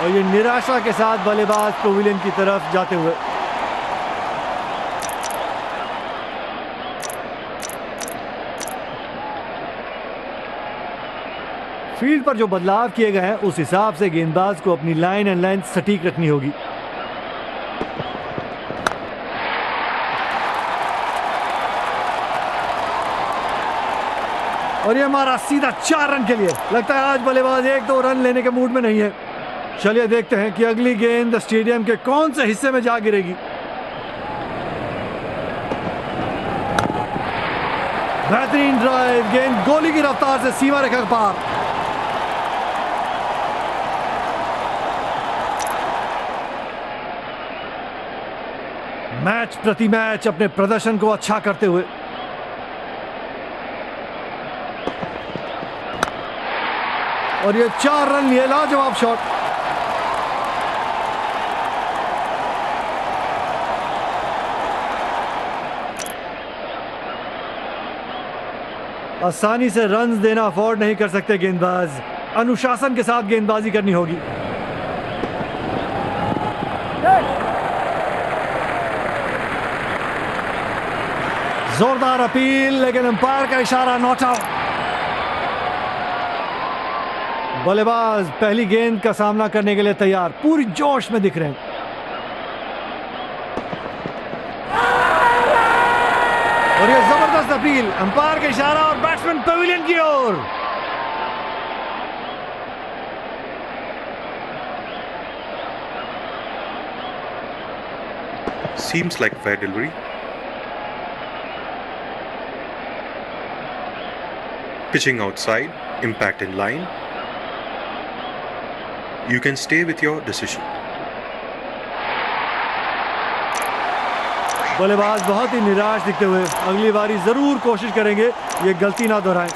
और ये निराशा के साथ बल्लेबाज पवेलियन की तरफ जाते हुए। फील्ड पर जो बदलाव किए गए हैं उस हिसाब से गेंदबाज को अपनी लाइन एंड लेंथ सटीक रखनी होगी। और ये हमारा सीधा 4 रन के लिए। लगता है आज बल्लेबाज 1-2 रन लेने के मूड में नहीं है। चलिए देखते हैं कि अगली गेंद स्टेडियम के कौन से हिस्से में जा गिरेगी। बेहतरीन ड्राइव, गेंद गोली की रफ्तार से सीमा रेखा के पार। मैच प्रति मैच अपने प्रदर्शन को अच्छा करते हुए और ये 4 रन लिए, लाजवाब शॉट। आसानी से रन्स देना अफोर्ड नहीं कर सकते गेंदबाज, अनुशासन के साथ गेंदबाजी करनी होगी। जोरदार अपील, लेकिन अंपायर का इशारा नॉट आउट। बल्लेबाज पहली गेंद का सामना करने के लिए तैयार, पूरी जोश में दिख रहे हैं। और ये जबरदस्त अपील, अंपायर का इशारा और बैट्समैन पवेलियन की ओर। Seems like fair delivery. Pitching outside, impact in line. You can stay with your decision. बल्लेबाज बहुत ही निराश दिखते हुए अगली बारी जरूर कोशिश करेंगे ये गलती ना दोहराएं।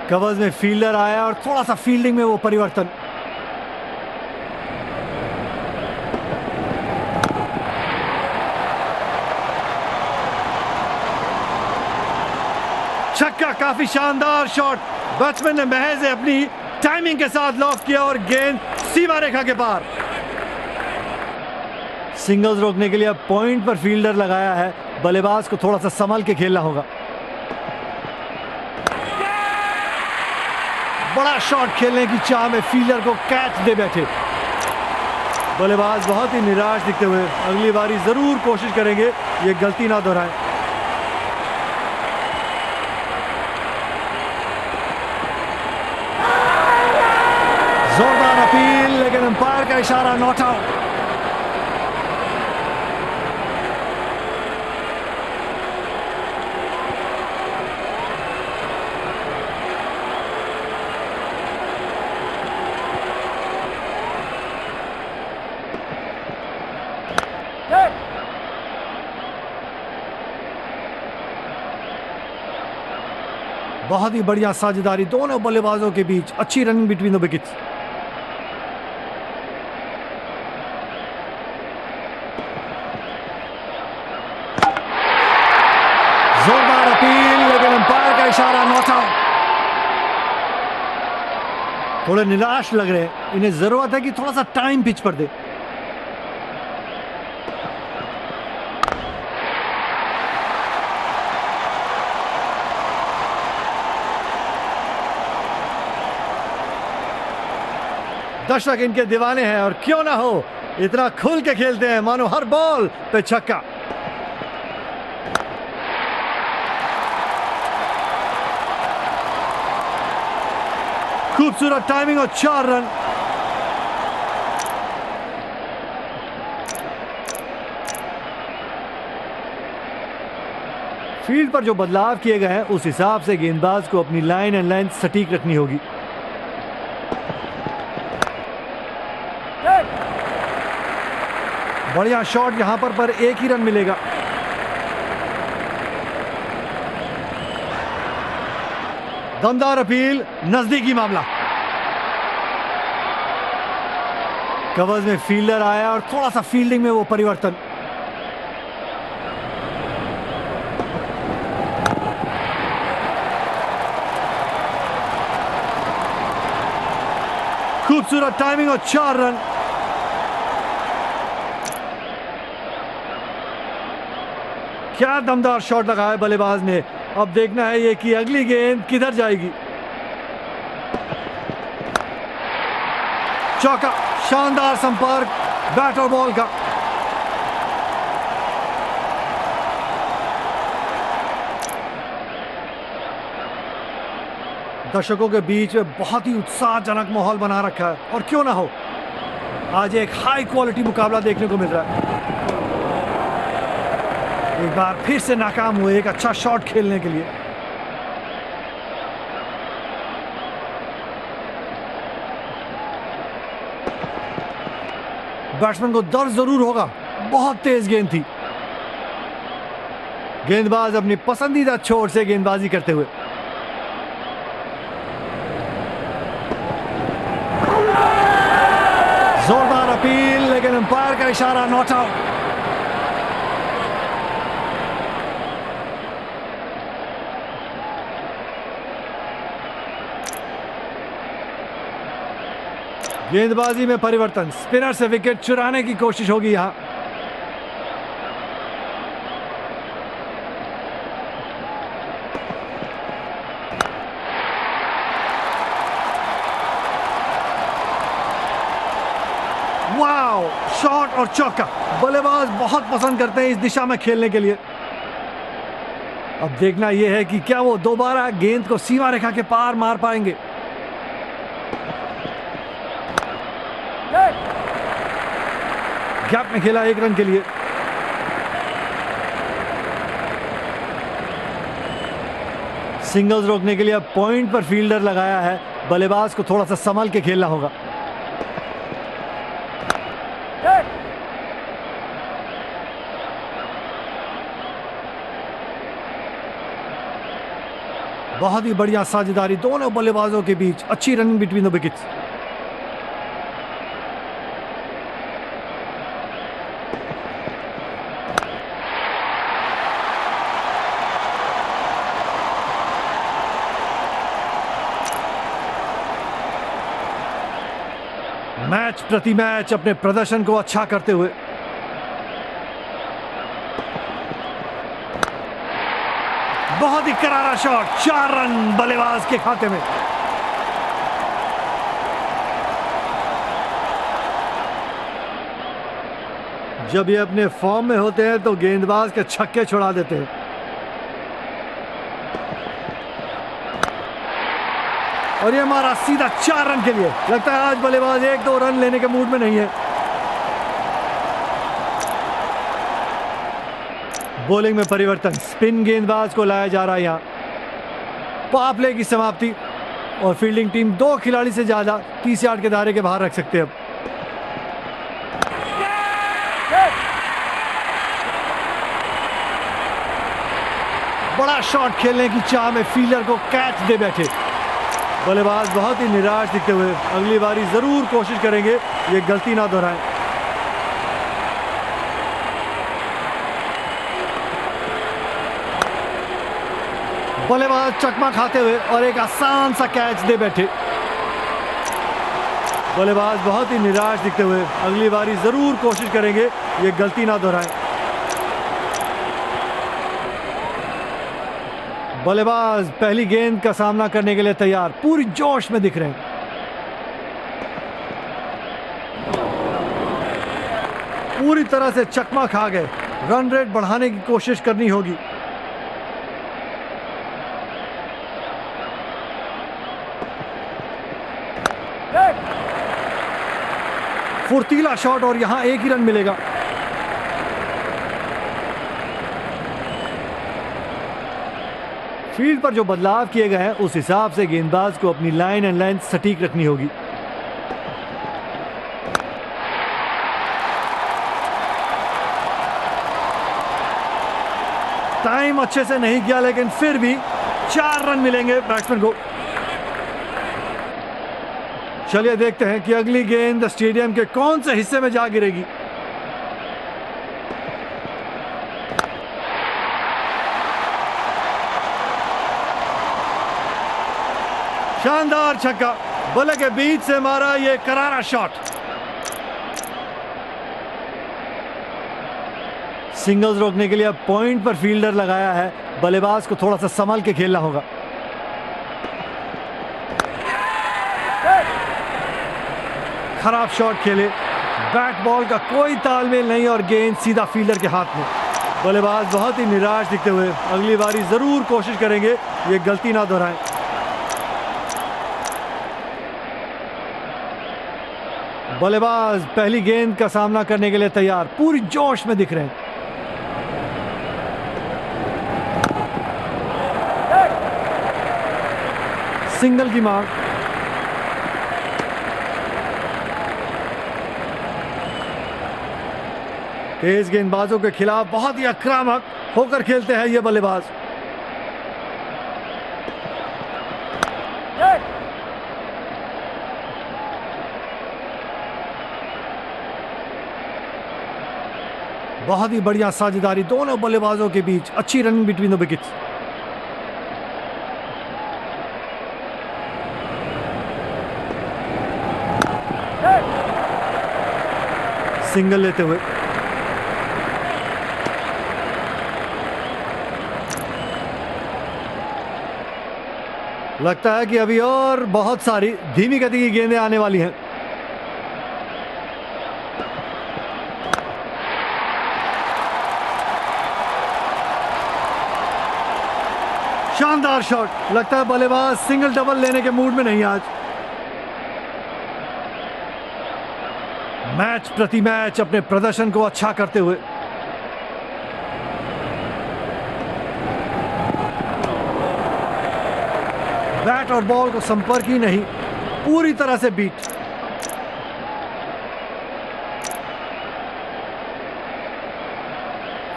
कवर्स में फील्डर आया और थोड़ा सा फील्डिंग में वो परिवर्तन। छक्का, काफी शानदार शॉट। बैट्समैन ने महज अपनी टाइमिंग के साथ लॉक किया और गेंद सीमा रेखा के पार। सिंगल्स रोकने के लिए अब पॉइंट पर फील्डर लगाया है, बल्लेबाज को थोड़ा सा संभल के खेलना होगा। बड़ा शॉट खेलने की चाह में फील्डर को कैच दे बैठे। बल्लेबाज बहुत ही निराश दिखते हुए अगली बारी जरूर कोशिश करेंगे ये गलती ना दोहराएं। जोरदार अपील, लेकिन अंपायर का इशारा नॉट आउट। बहुत ही बढ़िया साझेदारी दोनों बल्लेबाजों के बीच, अच्छी रनिंग बिटवीन द विकेट्स। जोरदार अपील, लेकिन अंपायर का इशारा, नॉट आउट। थोड़े निराश लग रहे हैं, इन्हें जरूरत है कि थोड़ा सा टाइम पिच पर दे। दर्शक इनके दीवाने हैं और क्यों ना हो, इतना खुल के खेलते हैं मानो हर बॉल पे छक्का। खूबसूरत टाइमिंग और 4 रन। फील्ड पर जो बदलाव किए गए हैं उस हिसाब से गेंदबाज को अपनी लाइन एंड लेंथ सटीक रखनी होगी। बढ़िया शॉट, यहां पर एक ही रन मिलेगा। दमदार अपील, नजदीकी मामला। कवर्स में फील्डर आया और थोड़ा सा फील्डिंग में वो परिवर्तन। खूबसूरत टाइमिंग और 4 रन। क्या दमदार शॉट लगाया बल्लेबाज ने। अब देखना है ये कि अगली गेंद किधर जाएगी। चौका, शानदार संपर्क बैट और बॉल का। दर्शकों के बीच में बहुत ही उत्साहजनक माहौल बना रखा है और क्यों ना हो, आज एक हाई क्वालिटी मुकाबला देखने को मिल रहा है। एक बार फिर से नाकाम हुए एक अच्छा शॉट खेलने के लिए। बैट्समैन को दर्द जरूर होगा, बहुत तेज गेंद थी। गेंदबाज अपनी पसंदीदा छोर से गेंदबाजी करते हुए। जोरदार अपील, लेकिन अंपायर का इशारा, नॉट आउट। गेंदबाजी में परिवर्तन, स्पिनर से विकेट चुराने की कोशिश होगी यहां। वाओ, शॉट और चौका। बल्लेबाज बहुत पसंद करते हैं इस दिशा में खेलने के लिए। अब देखना यह है कि क्या वो दोबारा गेंद को सीमा रेखा के पार मार पाएंगे। गैप में खेला 1 रन के लिए। सिंगल्स रोकने के लिए अब पॉइंट पर फील्डर लगाया है। बल्लेबाज को थोड़ा सा संभल के खेलना होगा। बहुत ही बढ़िया साझेदारी दोनों बल्लेबाजों के बीच, अच्छी running between the wickets. Match प्रति मैच अपने प्रदर्शन को अच्छा करते हुए। बहुत ही करारा शॉट, 4 रन बल्लेबाज के खाते में। जब ये अपने फॉर्म में होते हैं तो गेंदबाज के छक्के छुड़ा देते हैं। और ये हमारा सीधा 4 रन के लिए। लगता है आज बल्लेबाज 1-2 रन लेने के मूड में नहीं है। बॉलिंग में परिवर्तन, स्पिन गेंदबाज को लाया जा रहा है यहां। पावर की समाप्ति और फील्डिंग टीम 2 खिलाड़ी से ज्यादा 30 यार्ड के दायरे के बाहर रख सकते हैं। अब बड़ा शॉट खेलने की चाह में फील्डर को कैच दे बैठे। बल्लेबाज बहुत ही निराश दिखते हुए अगली बारी जरूर कोशिश करेंगे ये गलती ना दोहराएं। बल्लेबाज चकमा खाते हुए और एक आसान सा कैच दे बैठे। बल्लेबाज बहुत ही निराश दिखते हुए अगली बारी जरूर कोशिश करेंगे ये गलती ना दोहराएं। बल्लेबाज पहली गेंद का सामना करने के लिए तैयार, पूरी जोश में दिख रहे हैं। पूरी तरह से चकमा खा गए, रन रेट बढ़ाने की कोशिश करनी होगी। फुर्तीला शॉट और यहां एक ही रन मिलेगा। फील्ड पर जो बदलाव किए गए हैं उस हिसाब से गेंदबाज को अपनी लाइन एंड लेंथ सटीक रखनी होगी। टाइम अच्छे से नहीं किया लेकिन फिर भी 4 रन मिलेंगे बैट्समैन को। चलिए देखते हैं कि अगली गेंद स्टेडियम के कौन से हिस्से में जा गिरेगी। शानदार छक्का, बल्ले के बीच से मारा ये करारा शॉट। सिंगल्स रोकने के लिए अब पॉइंट पर फील्डर लगाया है, बल्लेबाज को थोड़ा सा संभल के खेलना होगा। खराब शॉट खेले, बैट बॉल का कोई तालमेल नहीं और गेंद सीधा फील्डर के हाथ में। बल्लेबाज बहुत ही निराश दिखते हुए अगली बारी जरूर कोशिश करेंगे ये गलती ना दोहराएं। बल्लेबाज पहली गेंद का सामना करने के लिए तैयार, पूरी जोश में दिख रहे हैं। सिंगल की मांग, तेज गेंदबाजों के खिलाफ बहुत ही आक्रामक होकर खेलते हैं ये बल्लेबाज। बहुत ही बढ़िया साझेदारी दोनों बल्लेबाजों के बीच, अच्छी running between the wickets. Single लेते हुए लगता है कि अभी और बहुत सारी धीमी गति की गेंदें आने वाली हैं। शानदार शॉट, लगता है बल्लेबाज सिंगल डबल लेने के मूड में नहीं आज। मैच प्रति मैच अपने प्रदर्शन को अच्छा करते हुए बैट और बॉल को संपर्क ही नहीं, पूरी तरह से बीट।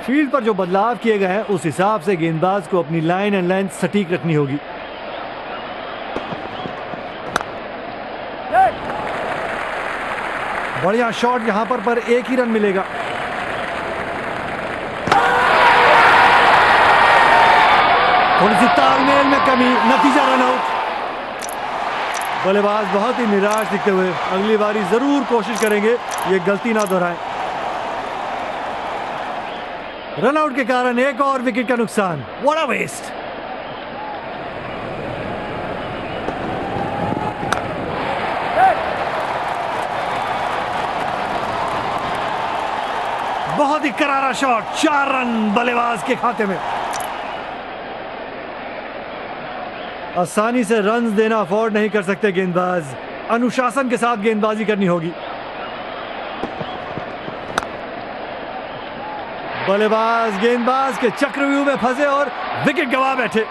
फील्ड पर जो बदलाव किए गए हैं उस हिसाब से गेंदबाज को अपनी लाइन एंड लेंथ सटीक रखनी होगी। बढ़िया शॉट यहां पर एक ही रन मिलेगा। थोड़ी सी तालमेल में कमी, नतीजा रन आउट। बल्लेबाज बहुत ही निराश दिखते हुए अगली बारी जरूर कोशिश करेंगे ये गलती ना दोहराएं। रन आउट के कारण एक और विकेट का नुकसान। What a waste. बहुत ही करारा शॉट, 4 रन बल्लेबाज के खाते में। आसानी से रन्स देना अफोर्ड नहीं कर सकते गेंदबाज, अनुशासन के साथ गेंदबाजी करनी होगी। बल्लेबाज गेंदबाज के चक्रव्यूह में फंसे और विकेट गंवा बैठे।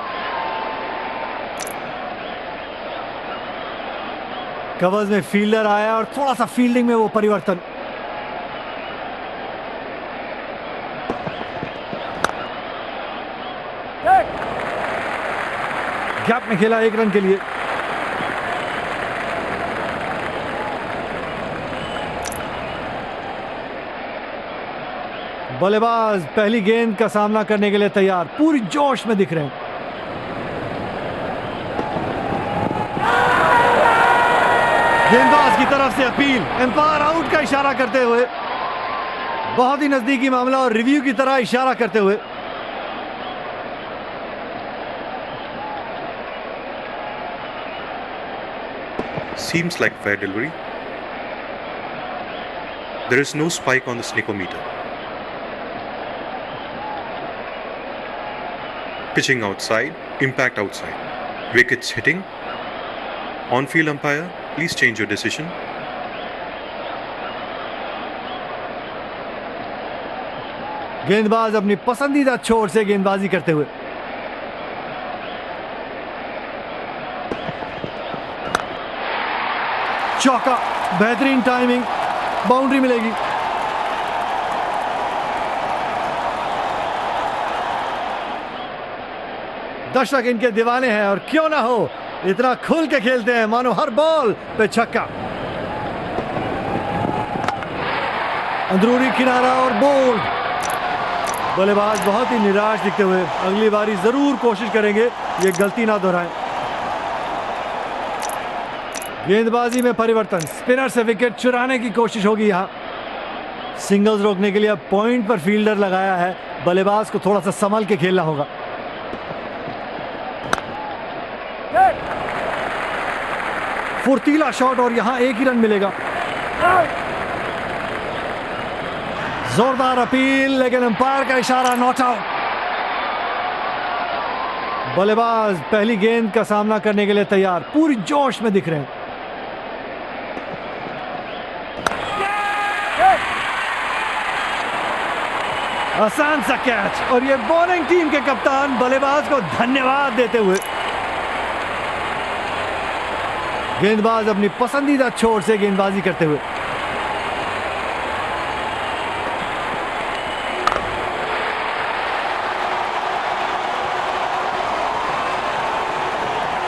कवर्स में फील्डर आया और थोड़ा सा फील्डिंग में वो परिवर्तन। गैप में खेला 1 रन के लिए। बल्लेबाज पहली गेंद का सामना करने के लिए तैयार, पूरी जोश में दिख रहे हैं। गेंदबाज की तरफ से अपील, एम्पायर आउट का इशारा करते हुए, बहुत ही नजदीकी मामला और रिव्यू की तरह इशारा करते हुए। Seems like fair delivery. There is no spike on the sneakometer. Pitching outside, impact outside. Wickets hitting. On-field umpire, please change your decision. गेंदबाज अपनी पसंदीदा छोर से गेंदबाजी करते हुए। चौका, बेहतरीन टाइमिंग, बाउंड्री मिलेगी। दर्शक इनके दीवाने हैं और क्यों ना हो, इतना खुल के खेलते हैं मानो हर बॉल पे छक्का। अंदरूनी किनारा और बोल्ड। बल्लेबाज बहुत ही निराश दिखते हुए अगली बारी जरूर कोशिश करेंगे ये गलती ना दोहराएं। गेंदबाजी में परिवर्तन, स्पिनर से विकेट चुराने की कोशिश होगी यहां। सिंगल्स रोकने के लिए अब पॉइंट पर फील्डर लगाया है, बल्लेबाज को थोड़ा सा संभल के खेलना होगा। फुर्तीला शॉट और यहां एक ही रन मिलेगा। जोरदार अपील, लेकिन अंपायर का इशारा, नॉट आउट। बल्लेबाज पहली गेंद का सामना करने के लिए तैयार, पूरी जोश में दिख रहे हैं। आसान सा कैच और ये बॉलिंग टीम के कप्तान बल्लेबाज को धन्यवाद देते हुए। गेंदबाज अपनी पसंदीदा छोर से गेंदबाजी करते हुए।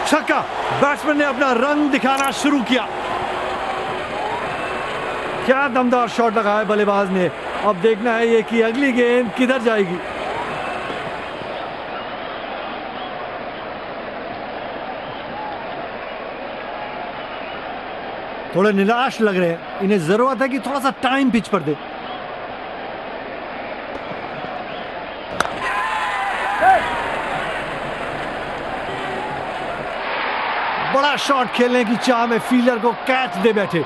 छक्का, बैट्समैन ने अपना रंग दिखाना शुरू किया। क्या दमदार शॉट लगाया बल्लेबाज ने। अब देखना है ये कि अगली गेंद किधर जाएगी। थोड़े निराश लग रहे हैं, इन्हें जरूरत है कि थोड़ा सा टाइम पिच पर दे। बड़ा शॉट खेलने की चाह में फील्डर को कैच दे बैठे।